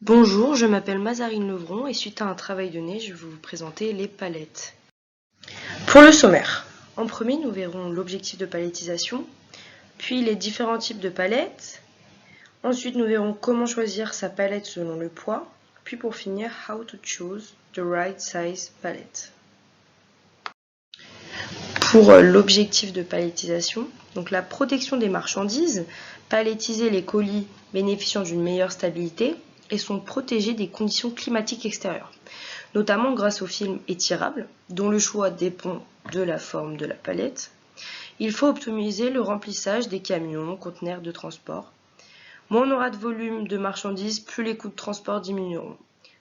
Bonjour, je m'appelle Mazarine Levron et suite à un travail donné, je vais vous présenter les palettes. Pour le sommaire, en premier, nous verrons l'objectif de palettisation, puis les différents types de palettes. Ensuite, nous verrons comment choisir sa palette selon le poids, puis pour finir, how to choose the right size palette. Pour l'objectif de palettisation, donc la protection des marchandises, palettiser les colis bénéficiant d'une meilleure stabilité et sont protégés des conditions climatiques extérieures, notamment grâce au film étirable, dont le choix dépend de la forme de la palette. Il faut optimiser le remplissage des camions, conteneurs de transport. Moins on aura de volume de marchandises, plus les coûts de transport diminueront.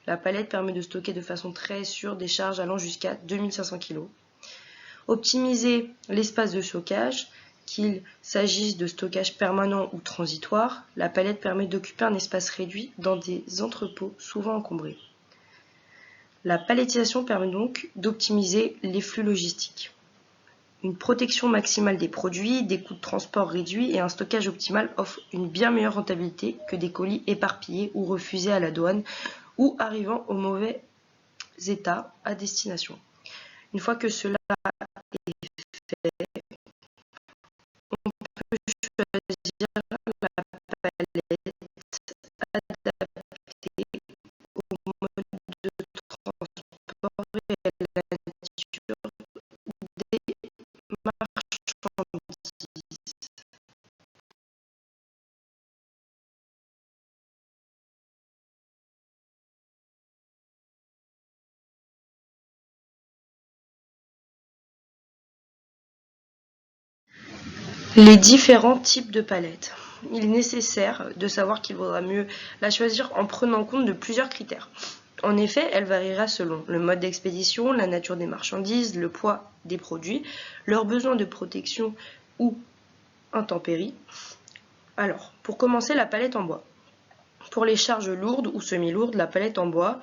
La palette permet de stocker de façon très sûre des charges allant jusqu'à 2500 kg. Optimiser l'espace de stockage, qu'il s'agisse de stockage permanent ou transitoire, la palette permet d'occuper un espace réduit dans des entrepôts souvent encombrés. La palettisation permet donc d'optimiser les flux logistiques. Une protection maximale des produits, des coûts de transport réduits et un stockage optimal offrent une bien meilleure rentabilité que des colis éparpillés ou refusés à la douane ou arrivant au mauvais état à destination. Une fois que cela est fait, on peut choisir la palette adaptée au mode de transport et à la nature des marchandises. Les différents types de palettes. Il est nécessaire de savoir qu'il vaudra mieux la choisir en prenant compte de plusieurs critères. En effet, elle variera selon le mode d'expédition, la nature des marchandises, le poids des produits, leurs besoins de protection ou intempéries. Alors, pour commencer, la palette en bois. Pour les charges lourdes ou semi-lourdes, la palette en bois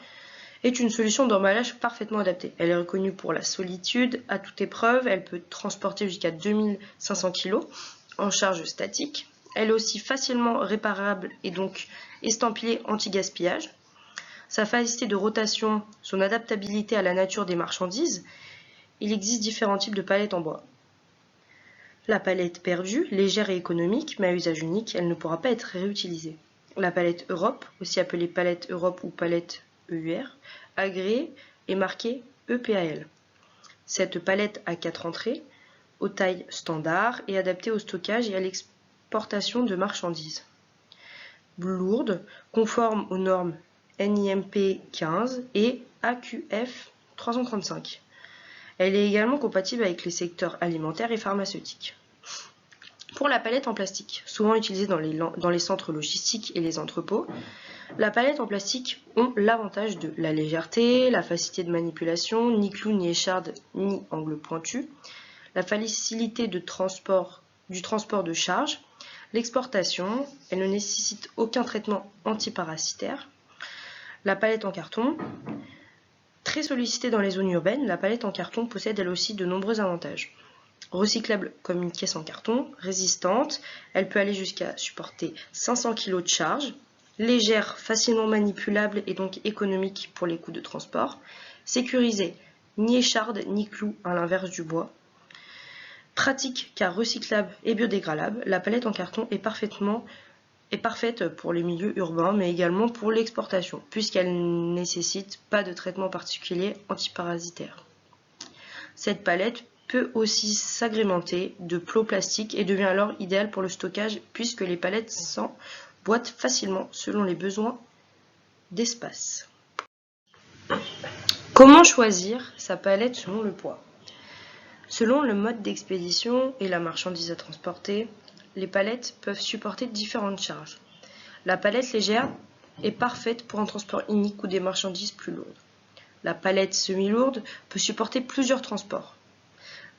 est une solution d'emballage parfaitement adaptée. Elle est reconnue pour la solitude à toute épreuve, elle peut transporter jusqu'à 2500 kg en charge statique. Elle est aussi facilement réparable et donc estampillée anti-gaspillage. Sa facilité de rotation, son adaptabilité à la nature des marchandises. Il existe différents types de palettes en bois. La palette perdue, légère et économique, mais à usage unique, elle ne pourra pas être réutilisée. La palette Europe, aussi appelée palette Europe ou palette EUR, agréée et marquée EPAL. Cette palette a 4 entrées, aux tailles standard et adaptée au stockage et à l'exportation de marchandises. Lourde, conforme aux normes NIMP 15 et AQF 335. Elle est également compatible avec les secteurs alimentaires et pharmaceutiques. Pour la palette en plastique, souvent utilisée dans les centres logistiques et les entrepôts, la palette en plastique ont l'avantage de la légèreté, la facilité de manipulation, ni clous, ni écharde, ni angle pointu, la facilité du transport de charge, l'exportation, elle ne nécessite aucun traitement antiparasitaire. La palette en carton, très sollicitée dans les zones urbaines, la palette en carton possède elle aussi de nombreux avantages. Recyclable comme une caisse en carton, résistante, elle peut aller jusqu'à supporter 500 kg de charge, légère, facilement manipulable et donc économique pour les coûts de transport, sécurisée, ni écharde ni clou à l'inverse du bois. Pratique car recyclable et biodégradable, la palette en carton est parfaite pour les milieux urbains mais également pour l'exportation puisqu'elle ne nécessite pas de traitement particulier antiparasitaire. Cette palette peut aussi s'agrémenter de plots plastiques et devient alors idéale pour le stockage puisque les palettes s'emboîtent facilement selon les besoins d'espace. Comment choisir sa palette selon le poids? Selon le mode d'expédition et la marchandise à transporter, les palettes peuvent supporter différentes charges. La palette légère est parfaite pour un transport unique ou des marchandises plus lourdes. La palette semi-lourde peut supporter plusieurs transports.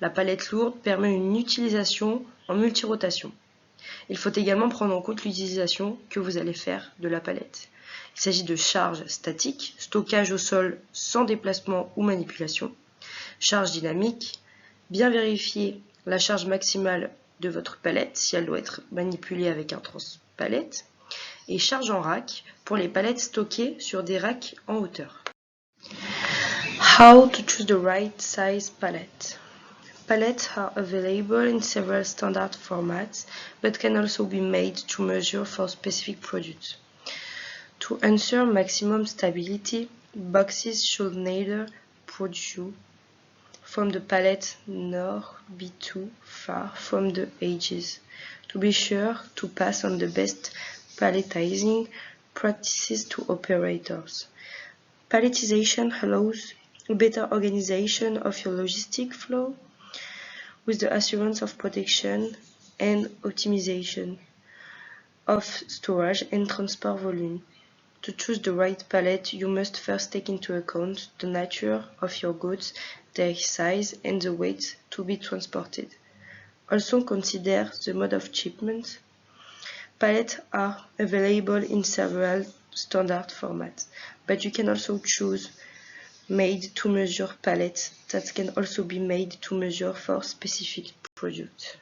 La palette lourde permet une utilisation en multirotation. Il faut également prendre en compte l'utilisation que vous allez faire de la palette. Il s'agit de charge statique, stockage au sol sans déplacement ou manipulation, charge dynamique, bien vérifier la charge maximale de votre palette si elle doit être manipulée avec un transpalette, et charge en rack pour les palettes stockées sur des racks en hauteur. How to choose the right size palette. Palettes are available in several standard formats, but can also be made to measure for specific products. To ensure maximum stability, boxes should neither protrude from the palette nor be too far from the edges, to be sure to pass on the best palletizing practices to operators. Palletization allows a better organization of your logistic flow with the assurance of protection and optimization of storage and transport volume. To choose the right pallet, you must first take into account the nature of your goods, their size, and the weight to be transported. Also consider the mode of shipment. Pallets are available in several standard formats, but you can also choose made-to-measure pallets that can also be made to measure for specific products.